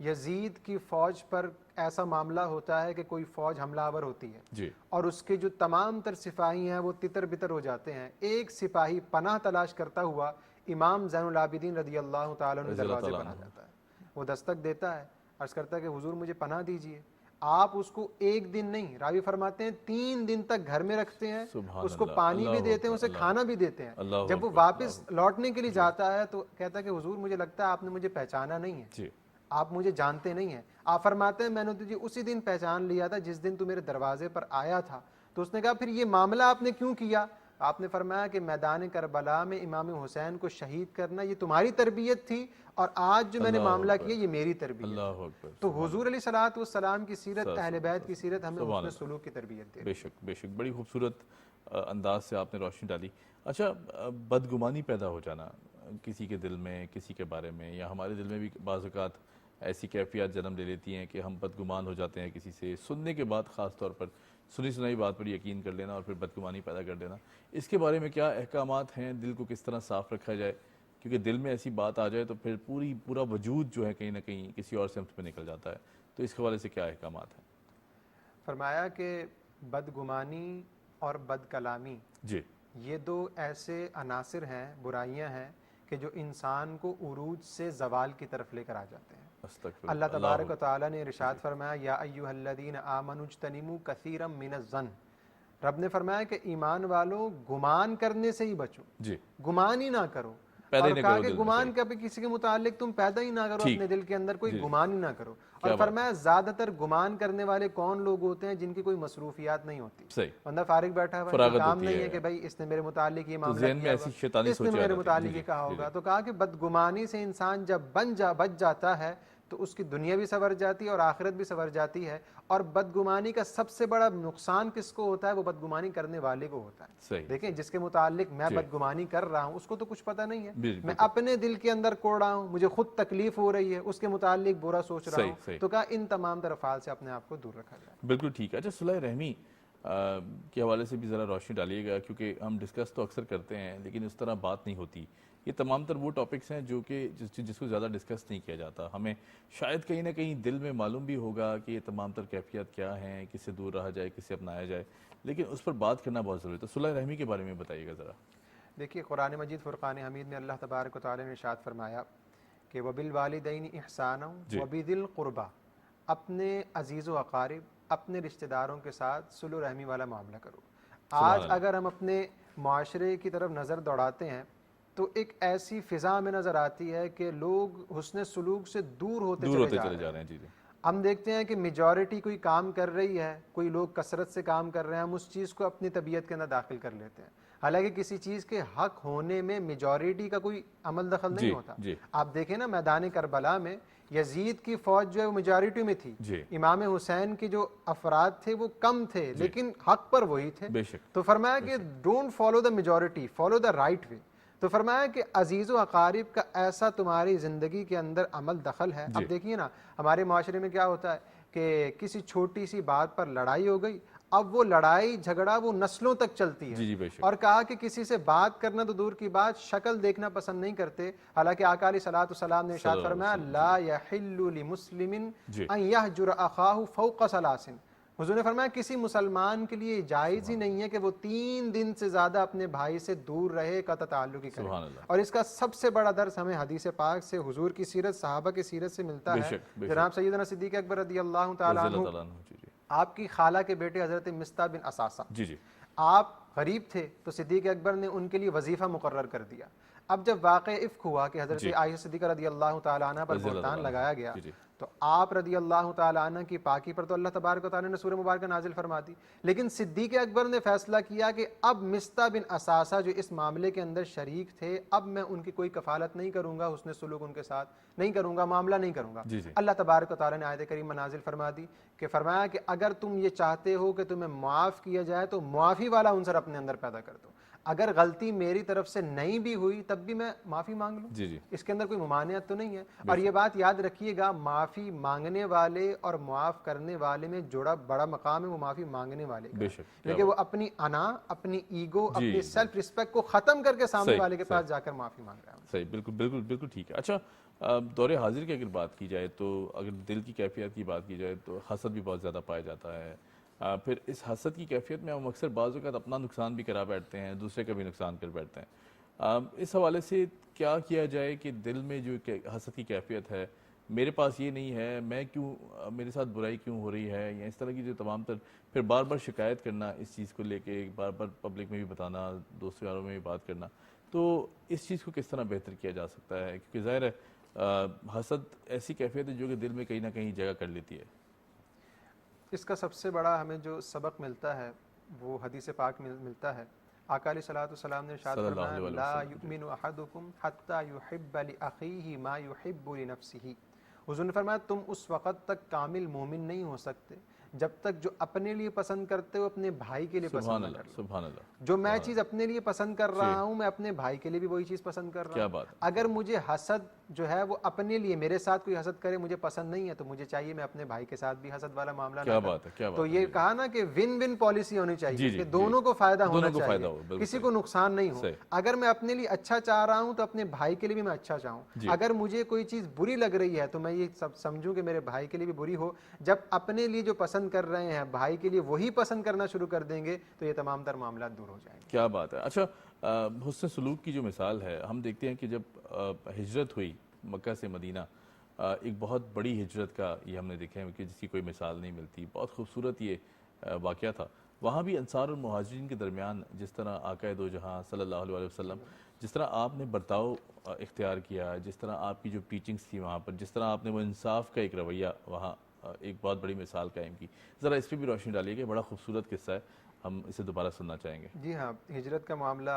یزید کی فوج پر ایسا معاملہ ہوتا ہے کہ کوئی فوج حملہ آور ہوتی ہے جی اور اس کے جو تمام تر سپاہی ہیں وہ تتر بتر ہو جاتے ہیں. ایک سپاہی پناہ تلاش کرتا ہوا امام زین العابدین رضی اللہ تعالیٰ عنہ دروازے پر آ جاتا ہے. وہ دستک دیتا ہے، عرض کرتا ہے کہ حضور مجھے پناہ دیجئے. آپ اس کو ایک دن نہیں، راوی فرماتے ہیں 3 دن تک گھر میں رکھتے ہیں، اس کو پانی بھی دیتے ہیں، اسے کھانا بھی دیتے ہیں. جب وہ واپس لوٹنے کے لیے جاتا ہے تو کہتا ہے کہ حضور مجھے لگتا ہے آپ نے مجھے پہچانا نہیں ہے، آپ مجھے جانتے نہیں ہیں. آپ فرماتے ہیں میں نے تجھے اسی دن پہچان لیا تھا جس دن تو میرے دروازے پر آیا تھا. تو اس نے کہا پھر یہ معاملہ آپ نے کیوں کیا؟ آپ نے فرمایا کہ میدان کربلا میں امام حسین کو شہید کرنا یہ تمہاری تربیت تھی اور آج جو میں نے معاملہ کیا یہ میری تربیت ہے. تو حضور علیہ الصلوۃ والسلام کی سیرت، اہل بیت کی سیرت ہمیں حسن سلوک کی تربیت دے. بے شک بے شک، بڑی خوبصورت انداز سے آپ نے روشنی ڈالی. اچھا، بدگمانی پیدا ہو جانا کسی کے دل میں، کسی کے بارے میں، یا ہمارے دل میں بھی بعض اوقات ایسی کیفیات جنم لے لیتی ہیں کہ ہم بدگمان ہو جاتے ہیں کسی سے، سننے کے بعد خاص طور پر سنی سنائی بات پر یقین کر لینا اور پھر بدگمانی پیدا کر دینا. اس کے بارے میں کیا احکامات ہیں؟ دل کو کس طرح صاف رکھا جائے؟ کیونکہ دل میں ایسی بات آ جائے تو پھر پورا وجود جو ہے کہیں نہ کہیں کسی اور سمت پہ نکل جاتا ہے. تو اس حوالے سے کیا احکامات ہیں؟ فرمایا کہ بدگمانی اور بد کلامی جی یہ 2 ایسے عناصر ہیں، برائیاں ہیں کہ جو انسان کو عروج سے زوال کی طرف لے کر آ جاتے ہیں. اللہ تبارک و تعالیٰ نے ارشاد فرمایا یا ایھا الذین آمنوا اجتنبوا کثیرا من الظن. رب نے فرمایا کہ ایمان والو گمان کرنے سے ہی بچو، جی گمان ہی نہ کرو. اور کہا کہ گمان کبھی کسی کے متعلق تم پیدا ہی نہ کرو، اپنے دل کے اندر کوئی گمان ہی نہ کرو. اور فرمایا زیادہ تر گمان کرنے والے کون لوگ ہوتے ہیں؟ جن کی کوئی مصروفیات نہیں ہوتی، بندہ فارغ بیٹھا ہوا ہے، کام نہیں ہے کہ بھائی اس نے میرے متعلق یہ معاملہ کیا ہوگا، اس نے میرے متعلق یہ کہا ہوگا. تو کہا کہ بدگمانی سے انسان جب بچ جاتا ہے تو اس کی دنیا بھی سنور جاتی ہے اور آخرت بھی سنور جاتی ہے. اور بدگمانی کا سب سے بڑا نقصان کس کو ہوتا ہے؟ وہ بدگمانی کرنے والے کو ہوتا ہے. دیکھیں جس کے متعلق میں بدگمانی کر رہا ہوں اس کو تو کچھ پتہ نہیں ہے، میں اپنے دل کے اندر کوڑ رہا ہوں، مجھے خود تکلیف ہو رہی ہے، اس کے متعلق برا سوچ رہا ہوں. تو کہا ان تمام تر افعال سے اپنے آپ کو دور رکھا جائے. بالکل ٹھیک ہے. اچھا، صلح رحمی کے حوالے سے بھی ذرا روشنی ڈالیے گا، کیونکہ ہم ڈسکس تو اکثر کرتے ہیں لیکن اس طرح بات نہیں ہوتی. یہ تمام تر وہ ٹاپکس ہیں جو کہ جس کو زیادہ ڈسکس نہیں کیا جاتا. ہمیں شاید کہیں نہ کہیں دل میں معلوم بھی ہوگا کہ یہ تمام تر کیفیات کیا ہیں، کس سے دور رہا جائے، کس سے اپنایا جائے، لیکن اس پر بات کرنا بہت ضروری ہے. تو صلح رحمی کے بارے میں بتائیے گا ذرا. دیکھیے قرآن مجید فرقان حمید میں اللہ تبارک و تعالی نے ارشاد فرمایا کہ وَبِالْوَالِدَيْنِ إِحْسَانًا وَبِذِي الْقُرْبَى، اپنے عزیز و اقارب، اپنے رشتہ داروں کے ساتھ صلح رحمی والا معاملہ کرو. آج اگر ہم اپنے معاشرے کی طرف نظر دوڑاتے ہیں تو ایک ایسی فضا میں نظر آتی ہے کہ لوگ حسن سلوک سے دور ہوتے چلے جا رہے ہیں. ہم دیکھتے ہیں کہ میجورٹی کوئی کام کر رہی ہے، کوئی لوگ کثرت سے کام کر رہے ہیں، ہم اس چیز کو اپنی طبیعت کے اندر داخل کر لیتے ہیں، حالانکہ کسی چیز کے حق ہونے میں میجورٹی کا کوئی عمل دخل نہیں ہوتا. آپ دیکھیں نا میدان کربلا میں یزید کی فوج جو ہے وہ میجورٹی میں تھی، امام حسین کے جو افراد تھے وہ کم تھے لیکن حق پر وہی تھے. تو فرمایا کہ don't follow the majority, follow the right way. تو فرمایا کہ عزیز و اقارب کا ایسا تمہاری زندگی کے اندر عمل دخل ہے. اب دیکھیے نا ہمارے معاشرے میں کیا ہوتا ہے کہ کسی چھوٹی سی بات پر لڑائی ہو گئی، اب وہ لڑائی جھگڑا وہ نسلوں تک چلتی ہے. اور کہا کہ کسی سے بات کرنا تو دور کی بات، شکل دیکھنا پسند نہیں کرتے. حالانکہ آقا علیہ الصلوۃ والسلام نے ارشاد فرمایا لا یحل لمسلم ان یہجر اخاہ فوق ثلاث. حضور نے فرمایا کسی مسلمان کے لیے جائز ہی نہیں ہے کہ وہ 3 دن سے زیادہ اپنے بھائی سے دور رہے، قطع تعلقی کرے. اور اس کا سب سے بڑا درس ہمیں حدیث پاک سے، حضور کی سیرت، صحابہ کی سیرت سے ملتا ہے. جناب سیدنا صدیق اکبر رضی اللہ تعالیٰ عنہ، آپ کی خالہ کے بیٹے حضرت مصطح بن اساسہ، آپ غریب تھے تو صدیق اکبر نے ان کے لیے وظیفہ مقرر کر دیا. اب جب واقع افک ہوا کہ حضرت عائشہ صدیقہ رضی اللہ تعالیٰ عنہ پر بہتان لگایا گیا تو آپ رضی اللہ تعالیٰ عنہ کی پاکی پر تو اللہ تبارک و تعالیٰ نے سورہ مبارکہ نازل فرما دی، لیکن صدیق اکبر نے فیصلہ کیا کہ اب مصطح بن اساسہ جو اس معاملے کے اندر شریک تھے، اب میں ان کی کوئی کفالت نہیں کروں گا، حسن سلوک ان کے ساتھ نہیں کروں گا، معاملہ نہیں کروں گا. اللہ تبارک و تعالیٰ نے آیت کریمہ نازل فرما دی کہ فرمایا کہ اگر تم یہ چاہتے ہو کہ تمہیں معاف کیا جائے تو معافی والا عنصر اپنے اندر پیدا کر دو. اگر غلطی میری طرف سے نہیں بھی ہوئی تب بھی میں معافی مانگ لوں، اس کے اندر کوئی ممانعت تو نہیں ہے. اور یہ بات یاد رکھیے گا، معافی مانگنے والے اور معاف کرنے والے میں جوڑا بڑا مقام ہے وہ معافی مانگنے والے کا، لیکن وہ اپنی انا، اپنی ایگو، اپنی سیلف ریسپیکٹ کو ختم کر کے سامنے والے کے پاس جا کر معافی مانگ رہا ہے. صحیح، بالکل بالکل بالکل ٹھیک ہے. اچھا، دور حاضر کی اگر بات کی جائے تو اگر دل کی کیفیت کی بات کی جائے تو حسد بھی بہت زیادہ پایا جاتا ہے. پھر اس حسد کی کیفیت میں ہم اکثر بعض اوقات اپنا نقصان بھی کرا بیٹھتے ہیں, دوسرے کا بھی نقصان کر بیٹھتے ہیں. اس حوالے سے کیا کیا جائے کہ دل میں جو حسد کی کیفیت ہے, میرے پاس یہ نہیں ہے, میں کیوں, میرے ساتھ برائی کیوں ہو رہی ہے, یا اس طرح کی جو تمام تر پھر بار بار شکایت کرنا اس چیز کو لے کے, بار بار پبلک میں بھی بتانا, دوست یاروں میں بھی بات کرنا, تو اس چیز کو کس طرح بہتر کیا جا سکتا ہے؟ کیونکہ ظاہر ہے حسد ایسی کیفیت ہے جو کہ دل میں کہیں نہ کہیں جگہ کر لیتی ہے. اس کا سب سے بڑا ہمیں جو سبق ملتا ہے وہ حدیث پاک میں ملتا ہے. آقا علیہ الصلوۃ والسلام نے ارشاد فرمایا لا یؤمن احدکم حتی یحب لاخیہ ما یحب لنفسہ. حضور نے فرمایا تم اس وقت تک کامل مومن نہیں ہو سکتے جب تک جو اپنے لیے پسند کرتے ہو اپنے بھائی کے لیے پسند نہ کرو. سبحان اللہ. جو میں چیز اپنے لیے پسند کر رہا ہوں میں اپنے بھائی کے لیے بھی وہی چیز پسند کر رہا ہوں. اگر مجھے حسد جو ہے وہ اپنے لیے, میرے ساتھ کوئی حسد کرے مجھے پسند نہیں ہے, تو مجھے چاہیے میں اپنے بھائی کے ساتھ بھی حسد والا معاملہ نہ کروں. تو یہ کہا نا کہ ون ون پالیسی ہونی چاہیے کہ دونوں کو فائدہ ہونا چاہیے, کسی کو نقصان نہیں ہو. اگر میں اپنے لیے اچھا چاہ رہا ہوں تو اپنے بھائی کے لیے بھی میں اچھا چاہوں. اگر مجھے کوئی چیز بری لگ رہی ہے تو میں یہ سب سمجھوں کہ میرے بھائی کے لیے بھی بری ہو. جب اپنے لیے جو پسند کر رہے ہیں بھائی کے لیے وہی پسند کرنا شروع کر دیں گے تو یہ تمام تر معاملات دور ہو جائیں گے. کیا بات ہے. اچھا, حسن سلوک کی جو مثال ہے, ہم دیکھتے ہیں کہ جب ہجرت ہوئی مکہ سے مدینہ, ایک بہت بڑی ہجرت کا یہ ہم نے دیکھا ہے کہ جس کی کوئی مثال نہیں ملتی. بہت خوبصورت یہ واقعہ تھا. وہاں بھی انصار اور مہاجرین کے درمیان جس طرح آقا دو جہاں صلی اللہ علیہ وسلم, جس طرح آپ نے برتاؤ اختیار کیا, جس طرح آپ کی جو ٹیچنگز تھی وہاں پر, جس طرح آپ نے وہ انصاف کا ایک رویہ وہاں ایک بہت بڑی مثال قائم کی, ذرا اس پہ بھی روشنی ڈالیے کہ بڑا خوبصورت قصہ ہے, ہم اسے دوبارہ سننا چاہیں گے. جی ہاں, ہجرت کا معاملہ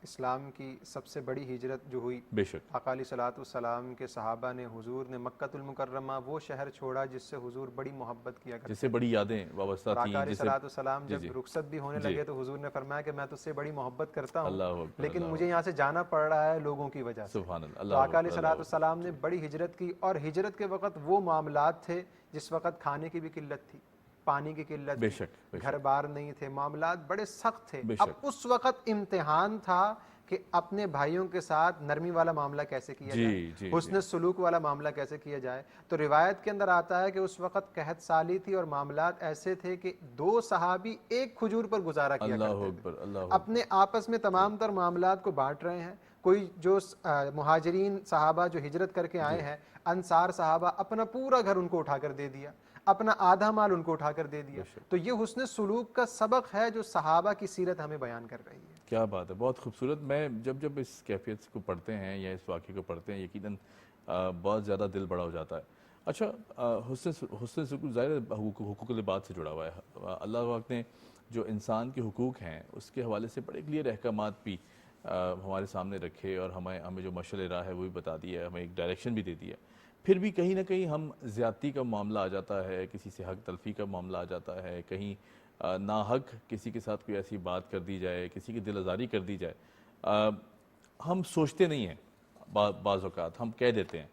اسلام کی سب سے بڑی ہجرت جو ہوئی, بے شک آقا علیہ الصلوۃ والسلام کے صحابہ نے, حضور نے مکۃ المکرمہ وہ شہر چھوڑا جس سے حضور بڑی محبت کیا کرتے, جس سے بڑی یادیں وابستہ تھیں. آقا علیہ الصلوۃ والسلام جب رخصت بھی ہونے لگے تو حضور نے فرمایا کہ میں تجھ سے بڑی محبت کرتا ہوں لیکن مجھے یہاں سے جانا پڑ رہا ہے لوگوں کی وجہ سے. سبحان اللہ. تو آقا علیہ الصلوۃ والسلام نے بڑی ہجرت کی, اور ہجرت کے وقت وہ معاملات تھے جس وقت کھانے کی بھی قلت تھی, پانی کی قلت تھی, گھر بار نہیں تھے, معاملات بڑے سخت تھے. اب اس وقت امتحان تھا کہ اپنے بھائیوں کے ساتھ نرمی والا معاملہ کیسے کیا جائے, حسن سلوک والا معاملہ کیسے کیا جائے. تو روایت کے اندر آتا ہے کہ اس وقت قحط سالی تھی اور معاملات ایسے تھے کہ 2 صحابی ایک کھجور پر گزارا کیا کرتے تھے, اپنے آپس میں تمام تر معاملات کو بانٹ رہے ہیں. کوئی جو مہاجرین صحابہ جو ہجرت کر کے آئے ہیں, انصار صحابہ, اپنا پورا گھر ان کو اٹھا کر دے دیا, اپنا آدھا مال ان کو اٹھا کر دے دیا. تو یہ حسن سلوک کا سبق ہے جو صحابہ کی سیرت ہمیں بیان کر رہی ہے. کیا بات ہے, بہت خوبصورت. میں جب اس کیفیت کو پڑھتے ہیں یا اس واقعے کو پڑھتے ہیں, یقیناً بہت زیادہ دل بڑا ہو جاتا ہے. اچھا, حسن سلوک ظاہر حقوق العباد سے جڑا ہوا ہے. اللہ پاک نے جو انسان کے حقوق ہیں اس کے حوالے سے بڑے کلیئر احکامات بھی ہمارے سامنے رکھے, اور ہمیں جو مشعل راہ ہے وہ بھی بتا دی ہے, ہمیں ایک ڈائریکشن بھی دے دی ہے. پھر بھی کہیں نہ کہیں ہم زیادتی کا معاملہ آ جاتا ہے, کسی سے حق تلفی کا معاملہ آ جاتا ہے, کہیں ناحق کسی کے ساتھ کوئی ایسی بات کر دی جائے, کسی کی دل آزاری کر دی جائے, ہم سوچتے نہیں ہیں, بعض اوقات ہم کہہ دیتے ہیں.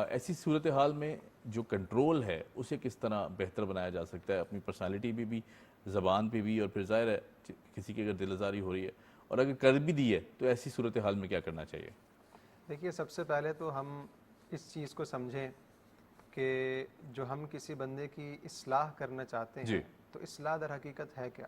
ایسی صورتحال میں جو کنٹرول ہے اسے کس طرح بہتر بنایا جا سکتا ہے, اپنی پرسنالٹی پہ بھی, زبان پہ بھی, اور پھر ظاہر ہے کسی کی اگر دل آزاری ہو رہی ہے اور اگر کر بھی دی ہے تو ایسی صورتحال میں کیا کرنا چاہیے؟ دیکھیے, سب سے پہلے تو ہم اس چیز کو سمجھیں کہ جو ہم کسی بندے کی اصلاح کرنا چاہتے ہیں تو اصلاح در حقیقت ہے کیا.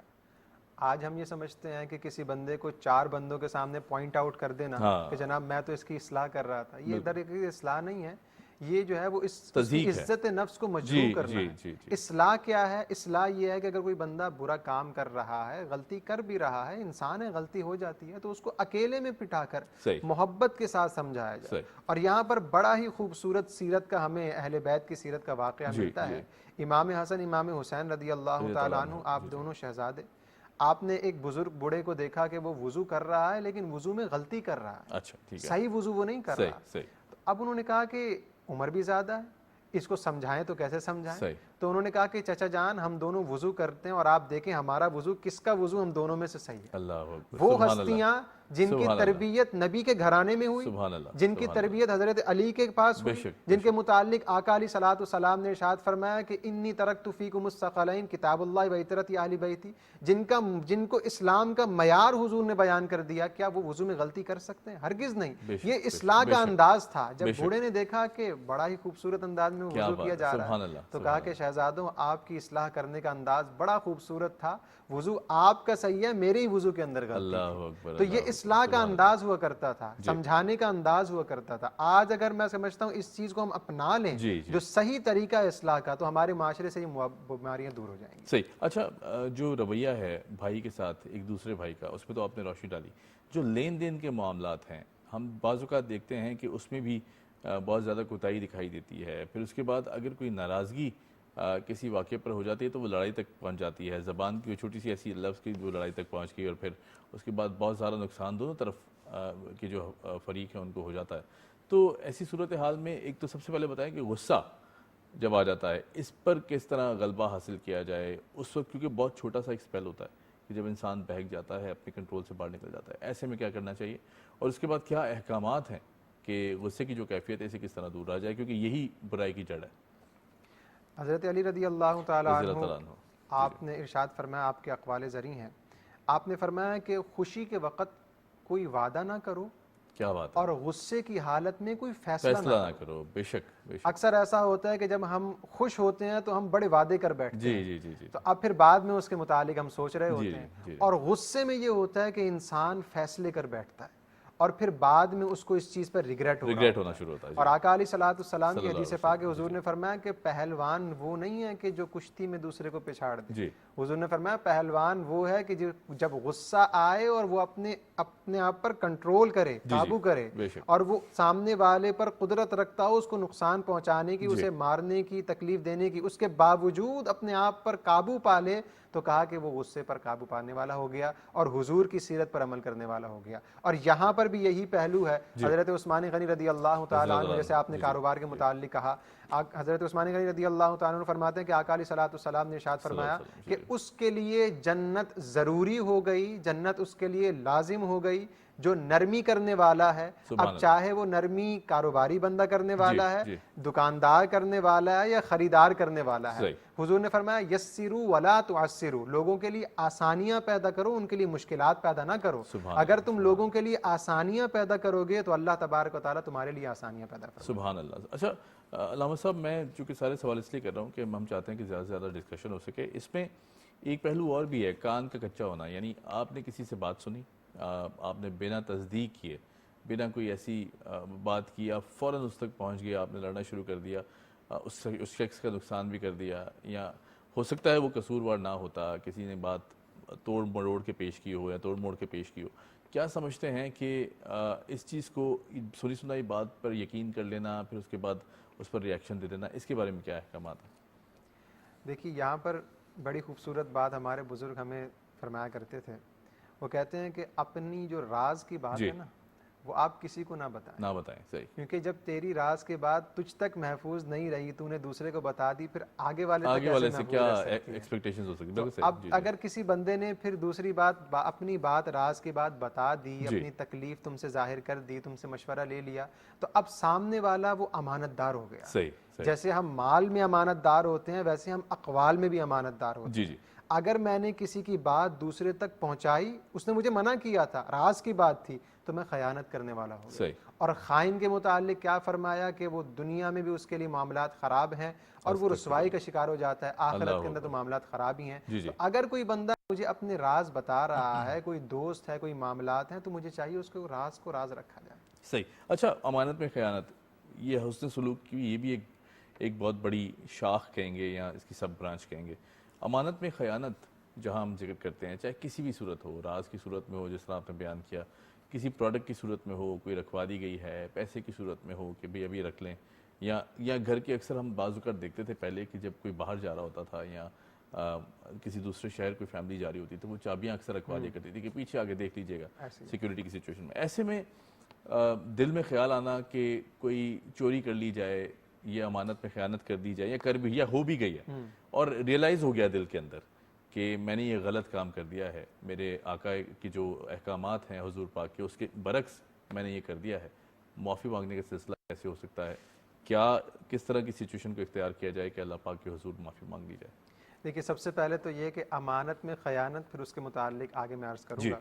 آج ہم یہ سمجھتے ہیں کہ کسی بندے کو 4 بندوں کے سامنے پوائنٹ آؤٹ کر دینا کہ جناب میں تو اس کی اصلاح کر رہا تھا, یہ در حقیقت اصلاح نہیں ہے. یہ جو ہے وہ اس کی عزت نفس کو مجروح کرنا ہے. اصلاح کیا ہے؟ اصلاح یہ ہے کہ اگر کوئی بندہ برا کام کر رہا ہے, غلطی کر بھی رہا ہے, انسان ہے, غلطی ہو جاتی ہے, تو اس کو اکیلے میں بٹھا کر محبت کے ساتھ سمجھایا جائے. اور یہاں پر بڑا ہی خوبصورت سیرت کا ہمیں اہل بیت کی سیرت کا واقعہ ملتا ہے. امام حسن امام حسین رضی اللہ تعالیٰ عنہ, آپ دونوں شہزادے, آپ نے ایک بزرگ بوڑھے کو دیکھا کہ وہ وضو کر رہا ہے لیکن وضو میں غلطی کر رہا ہے, صحیح وضو وہ نہیں کر رہا. اب انہوں نے کہا کہ عمر بھی زیادہ ہے, اس کو سمجھائیں تو کیسے سمجھائیں. تو انہوں نے کہا کہ چچا جان ہم دونوں وضو کرتے ہیں اور آپ دیکھیں ہمارا وضو کس کا وضو ہم دونوں میں سے صحیح ہے. اللہ اکبر. وہ سبحان اللہ. ہستیاں جن کی تربیت نبی کے گھرانے میں ہوئی, سبحان اللہ. جن کی تربیت حضرت علی کے پاس ہوئی, جن کے متعلق آقا علیہ الصلوۃ والسلام نے ارشاد فرمایا کہ انی ترکت فیکم الثقلین کتاب اللہ و عترتی اہل بیتی, جن کو اسلام کا معیار حضور نے بیان کر دیا, کیا وہ وضو میں غلطی کر سکتے ہیں؟ ہرگز نہیں. یہ اصلاح کا انداز تھا. جب بوڑھے نے دیکھا کہ بڑا ہی خوبصورت انداز میں وضو کیا جا رہا ہے تو کہا کہ شہزادوں آپ کی اصلاح کرنے کا انداز بڑا خوبصورت تھا, وضو آپ کا صحیح ہے, میرے ہی وضو کے اندر غلطی ہے. تو یہ اصلاح کا انداز ہوا کرتا تھا, سمجھانے کا انداز ہوا کرتا تھا. آج اگر میں سمجھتا ہوں اس چیز کو ہم اپنا لیں جو صحیح طریقہ اصلاح کا, تو ہمارے معاشرے سے یہ بیماریاں دور ہو جائیں گی. صحیح. اچھا, جو رویہ ہے بھائی کے ساتھ ایک دوسرے بھائی کا, اس پہ تو آپ نے روشنی ڈالی. جو لین دین کے معاملات ہیں, ہم بعض اوقات دیکھتے ہیں کہ اس میں بھی بہت زیادہ کوتاہی دکھائی دیتی ہے. پھر اس کے بعد اگر کوئی ناراضگی کسی واقعے پر ہو جاتی ہے تو وہ لڑائی تک پہنچ جاتی ہے. زبان کی چھوٹی سی ایسی لفظ کی جو لڑائی تک پہنچ گئی, اور پھر اس کے بعد بہت سارا نقصان دونوں طرف کے جو فریق ہیں ان کو ہو جاتا ہے. تو ایسی صورتحال میں ایک تو سب سے پہلے بتائیں کہ غصہ جب آ جاتا ہے اس پر کس طرح غلبہ حاصل کیا جائے اس وقت, کیونکہ بہت چھوٹا سا ایک سپیل ہوتا ہے کہ جب انسان بہک جاتا ہے, اپنے کنٹرول سے باہر نکل جاتا ہے. ایسے میں کیا کرنا چاہیے, اور اس کے بعد کیا احکامات ہیں کہ غصے کی جو کیفیت ہے اسے کس طرح دور رہا جائے, کیونکہ یہی برائی کی جڑ ہے. حضرت علی رضی اللہ تعالیٰ عنہ آپ نے ارشاد فرمایا, آپ کے اقوال زرعی ہیں, آپ نے فرمایا کہ خوشی کے وقت کوئی وعدہ نہ کرو, کیا بات, اور غصے کی حالت میں کوئی فیصلہ نہ کرو. بے شک. اکثر ایسا ہوتا ہے کہ جب ہم خوش ہوتے ہیں تو ہم بڑے وعدے کر بیٹھتے ہیں, جی. تو اب پھر بعد میں اس کے متعلق ہم سوچ رہے ہوتے ہیں. اور غصے میں یہ ہوتا ہے کہ انسان فیصلے کر بیٹھتا ہے اور پھر بعد میں اس کو اس چیز پر ریگریٹ ہونا شروع ہوتا ہے. اور آقا علیہ الصلوۃ والسلام کی حدیث پاک حضور نے فرمایا کہ پہلوان وہ نہیں ہے کہ جو کشتی میں دوسرے کو پچھاڑ دے. حضور نے فرمایا پہلوان وہ ہے کہ جب غصہ آئے اور وہ اپنے آپ پر کنٹرول کرے, قابو کرے, اور وہ سامنے والے پر قدرت رکھتا ہو اس کو نقصان پہنچانے کی, اسے مارنے کی, تکلیف دینے کی, اس کے باوجود اپنے آپ پر قابو پا لے, تو کہا کہ وہ غصے پر قابو پانے والا ہو گیا اور حضور کی سیرت پر عمل کرنے والا ہو گیا. اور یہاں پر بھی یہی پہلو ہے. حضرت عثمان غنی رضی اللہ تعالیٰ عنہ, جیسے آپ نے کاروبار کے متعلق کہا, حضرت عثمان غنی رضی اللہ تعالیٰ عنہ فرماتے ہیں کہ آقا علیہ الصلوۃ والسلام نے ارشاد فرمایا کہ اس کے لیے جنت ضروری ہو گئی, جنت اس کے لیے لازم ہو گئی جو نرمی کرنے والا ہے. اب چاہے وہ نرمی کاروباری بندہ کرنے والا ہے, دکاندار کرنے والا ہے, یا خریدار کرنے والا ہے. حضور نے فرمایا یسروا ولا تعسروا, لوگوں کے لیے آسانیاں پیدا کرو, ان کے لیے مشکلات پیدا نہ کرو. اگر تم لوگوں کے لیے آسانیاں پیدا کرو گے تو اللہ تبارک و تعالیٰ تمہارے لیے آسانیاں پیدا کرے. سبحان اللہ. اچھا علامہ صاحب, میں چونکہ سارے سوال اس لیے کر رہا ہوں کہ ہم چاہتے ہیں کہ زیادہ سے زیادہ ڈسکشن ہو سکے. اس میں ایک پہلو اور بھی ہے, کان کا کچا ہونا. یعنی آپ نے کسی سے بات سنی, آپ نے بنا تصدیق کیے, بنا کوئی ایسی بات کی, آپ فوراً اس تک پہنچ گیا, آپ نے لڑنا شروع کر دیا, اس شخص کا نقصان بھی کر دیا, یا ہو سکتا ہے وہ قصوروار نہ ہوتا, کسی نے بات توڑ مروڑ کے پیش کی ہو یا توڑ موڑ کے پیش کی ہو. کیا سمجھتے ہیں کہ اس چیز کو سنی سنائی بات پر یقین کر لینا, پھر اس کے بعد اس پر ریاکشن دے دینا, اس کے بارے میں کیا احکامات ہیں؟ دیکھیے یہاں پر بڑی خوبصورت بات ہمارے بزرگ ہمیں فرمایا کرتے تھے. وہ کہتے ہیں کہ اپنی جو راز کی بات ہے نا, وہ آپ کسی کو نہ بتائیں. صحیح. کیونکہ جب تیری راز کے بعد تجھ تک محفوظ نہیں رہی, تو نے دوسرے کو بتا دی, پھر آگے والے سے کیا ایکسپیکٹیشنز ہو سکتی ہیں. اب اگر کسی بندے نے پھر دوسری بات, اپنی بات راز کی بات بتا دی, اپنی تکلیف تم سے ظاہر کر دی, تم سے مشورہ لے لیا, تو اب سامنے والا وہ امانت دار ہو گیا. صحیح. جیسے ہم مال میں امانت دار ہوتے ہیں, ویسے ہم اقوال میں بھی امانت دار ہوتے ہیں. اگر میں نے کسی کی بات دوسرے تک پہنچائی, اس نے مجھے منع کیا تھا, راز کی بات تھی, تو میں خیانت کرنے والا ہوں. اور خائن کے متعلق کیا فرمایا کہ وہ دنیا میں بھی اس کے لیے معاملات خراب ہیں اور وہ رسوائی کا شکار ہو جاتا ہے, آخرت کے اندر تو معاملات خراب ہی ہیں. تو اگر کوئی بندہ مجھے اپنے راز بتا رہا ہے, کوئی دوست ہے, کوئی معاملات ہیں, تو مجھے چاہیے اس کو راز رکھا جائے. صحیح. اچھا, امانت میں خیانت, یہ حسن سلوک کی یہ بھی ایک بہت بڑی شاخ کہیں گے, یا اس کی سب برانچ کہیں گے. امانت میں خیانت جہاں ہم ذکر کرتے ہیں, چاہے کسی بھی صورت ہو, راز کی صورت میں ہو جس طرح آپ نے بیان کیا, کسی پروڈکٹ کی صورت میں ہو, کوئی رکھوا دی گئی ہے, پیسے کی صورت میں ہو کہ بھی ابھی رکھ لیں, یا گھر کے اکثر ہم بعض اوقات دیکھتے تھے پہلے کہ جب کوئی باہر جا رہا ہوتا تھا یا کسی دوسرے شہر کوئی فیملی جا رہی ہوتی تو وہ چابیاں اکثر رکھوا دیا کرتی تھی کہ پیچھے آگے دیکھ لیجیے گا سیکیورٹی کی سچویشن میں. ایسے میں دل میں خیال آنا کہ کوئی چوری کر لی جائے, یہ امانت میں خیانت کر دی جائے یا کر بھی یا ہو بھی گئی ہے اور ریئلائز ہو گیا دل کے اندر کہ میں نے یہ غلط کام کر دیا ہے, میرے آقا کی جو احکامات ہیں حضور پاک کے اس کے برعکس میں نے یہ کر دیا ہے, معافی مانگنے کا سلسلہ کیسے ہو سکتا ہے؟ کیا کس طرح کی سچویشن کو اختیار کیا جائے کہ اللہ پاک کے حضور معافی مانگ لی جائے؟ دیکھیے سب سے پہلے تو یہ کہ امانت میں خیانت, پھر اس کے متعلق آگے میں عرض کروں گا.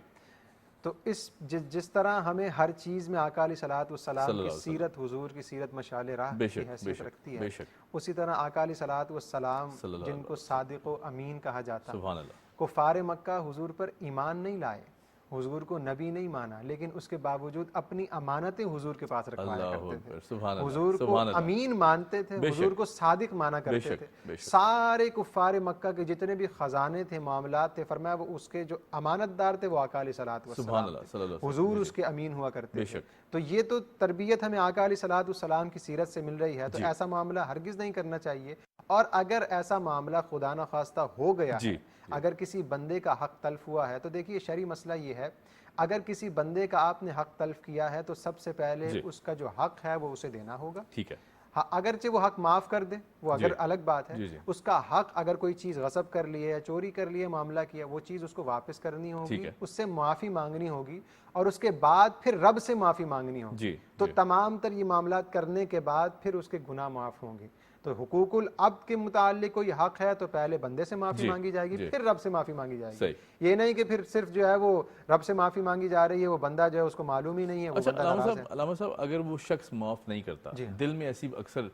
تو اس جس طرح ہمیں ہر چیز میں آقا علیہ صلاۃ والسلام کی سیرت, حضور کی سیرت مشعل راہ کی حیثیت رکھتی ہے, اسی طرح آقا علیہ صلاۃ والسلام جن کو صادق و امین کہا جاتا ہے, کفار مکہ حضور پر ایمان نہیں لائے, حضور کو نبی نہیں مانا, لیکن اس کے باوجود اپنی امانتیں حضور کے پاس رکھوایا کرتے تھے, حضور کو امین مانتے تھے, حضور کو صادق مانا کرتے تھے. سارے کفار مکہ کے جتنے بھی خزانے تھے, معاملات تھے, فرمایا وہ اس کے جو امانت دار تھے وہ آقا علیہ صلاۃ والسلام تھے, حضور اس کے امین ہوا کرتے تھے. تو یہ تو تربیت ہمیں آقا علیہ صلاۃ والسلام کی سیرت سے مل رہی ہے, تو ایسا معاملہ ہرگز نہیں کرنا چاہیے. اور اگر ایسا معاملہ خدا نخواستہ ہو گیا ہے, اگر کسی بندے کا حق تلف ہوا ہے, تو دیکھیے شرعی مسئلہ یہ ہے, اگر کسی بندے کا آپ نے حق تلف کیا ہے تو سب سے پہلے اس کا جو حق ہے وہ اسے دینا ہوگا. ٹھیک ہے, اگرچہ وہ حق معاف کر دے وہ اگر الگ بات ہے, اس کا حق اگر کوئی چیز غصب کر لی ہے, چوری کر لی ہے, معاملہ کیا, وہ چیز اس کو واپس کرنی ہوگی, اس سے معافی مانگنی ہوگی, اور اس کے بعد پھر رب سے معافی مانگنی ہوگی. تو تمام تر یہ معاملات کرنے کے بعد پھر اس کے گناہ معاف ہوں گے. تو حقوق العبد کے متعلق کوئی حق ہے تو پہلے بندے سے معافی مانگی جائے گی, پھر رب سے معافی مانگی جائے گی. یہ نہیں کہ پھر صرف جو ہے وہ رب سے معافی مانگی جا رہی ہے, وہ بندہ جو ہے اس کو معلوم ہی نہیں ہے, وہ بندہ ناراض ہے. علامہ صاحب, اگر وہ شخص معاف نہیں کرتا, دل میں ایسی اکثر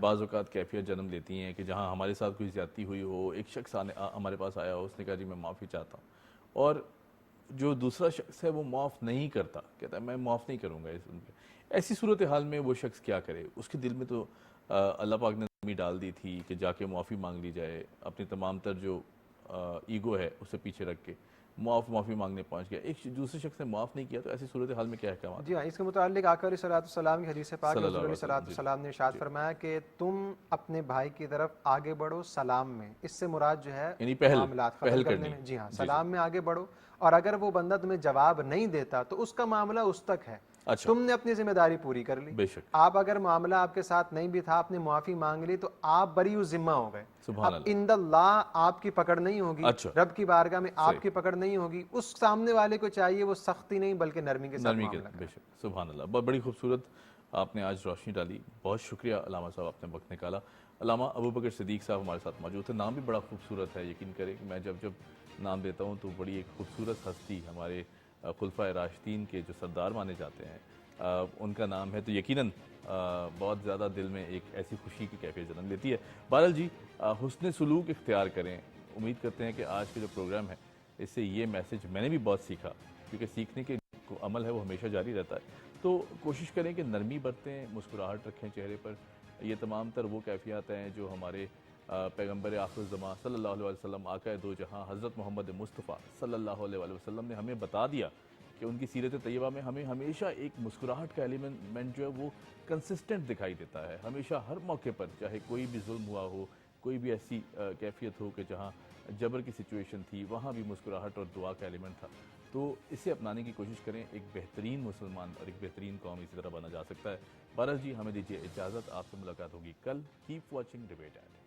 بعض اوقات کیفیت جنم لیتی ہیں کہ جہاں ہمارے ساتھ کوئی زیادتی ہوئی ہو, ایک شخص ہمارے پاس آیا ہو, اس نے کہا جی میں معافی چاہتا ہوں, اور جو دوسرا شخص ہے وہ معاف نہیں کرتا, کہتا ہے میں معاف نہیں کروں گا. ایسی صورتحال میں وہ شخص کیا کرے؟ اس کے دل میں تو اللہ پاک نے نرمی ڈال دی تھی کہ جا کے معافی مانگ لی جائے, اپنی تمام تر جو ایگو ہے اسے پیچھے رکھ کے معافی مانگنے پہنچ گیا, ایک دوسرے شخص نے معاف نہیں کیا, تو ایسی صورتحال میں کیا احکامات؟ جی ہاں, اس کے متعلق آقا علیہ صلاۃ والسلام کی حدیث پاک حضور علیہ صلاۃ والسلام نے ارشاد فرمایا کہ تم اپنے بھائی کی طرف آگے بڑھو سلام میں. اس سے مراد جو ہے معاملات ختم کرنے میں, جی ہاں, سلام میں آگے بڑھو, اور اگر وہ بندہ تمہیں جواب نہیں دیتا تو اس کا معاملہ اس تک ہے, تم نے اپنی ذمہ داری پوری کر لی. آپ اگر معاملہ آپ کے ساتھ نہیں بھی تھا, آپ نے معافی مانگ لی, تو آپ بری ذمہ ہو گئے. اب عند اللہ آپ کی پکڑ نہیں ہوگی, رب کی بارگاہ میں آپ کی پکڑ نہیں ہوگی. اس سامنے والے کو چاہیے وہ سختی نہیں بلکہ نرمی کے ساتھ معاملہ کرے. سبحان اللہ, بہت بڑی خوبصورت آپ نے آج روشنی ڈالی. بہت شکریہ علامہ صاحب, آپ نے وقت نکالا. علامہ ابو بکر صدیق صاحب ہمارے ساتھ موجود تھے. نام بھی بڑا خوبصورت ہے, یقین کریں کہ میں جب نام دیتا ہوں تو بڑی ایک خوبصورت ہستی, ہمارے خلفائے راشدین کے جو سردار مانے جاتے ہیں, ان کا نام ہے, تو یقیناً بہت زیادہ دل میں ایک ایسی خوشی کی کیفیت جنم لیتی ہے. بہرحال جی, حسن سلوک اختیار کریں. امید کرتے ہیں کہ آج کے جو پروگرام ہے اس سے یہ میسج میں نے بھی بہت سیکھا, کیونکہ سیکھنے کے عمل ہے وہ ہمیشہ جاری رہتا ہے. تو کوشش کریں کہ نرمی برتیں, مسکراہٹ رکھیں چہرے پر. یہ تمام تر وہ کیفیات ہیں جو ہمارے پیغمبر آخر الزمان صلی اللہ علیہ وسلم, آقا دو جہاں حضرت محمد مصطفیٰ صلی اللہ علیہ وسلم نے ہمیں بتا دیا کہ ان کی سیرت طیبہ میں ہمیں ہمیشہ ایک مسکراہٹ کا ایلیمنٹ جو ہے وہ کنسسٹنٹ دکھائی دیتا ہے. ہمیشہ ہر موقع پر, چاہے کوئی بھی ظلم ہوا ہو, کوئی بھی ایسی کیفیت ہو کہ جہاں جبر کی سچویشن تھی, وہاں بھی مسکراہٹ اور دعا کا ایلیمنٹ تھا. تو اسے اپنانے کی کوشش کریں. ایک بہترین مسلمان اور ایک بہترین قوم اسی طرح بنا جا سکتا ہے. بہرحال جی, ہمیں دیجیے اجازت, آپ سے ملاقات ہوگی کل. Cap watching debate and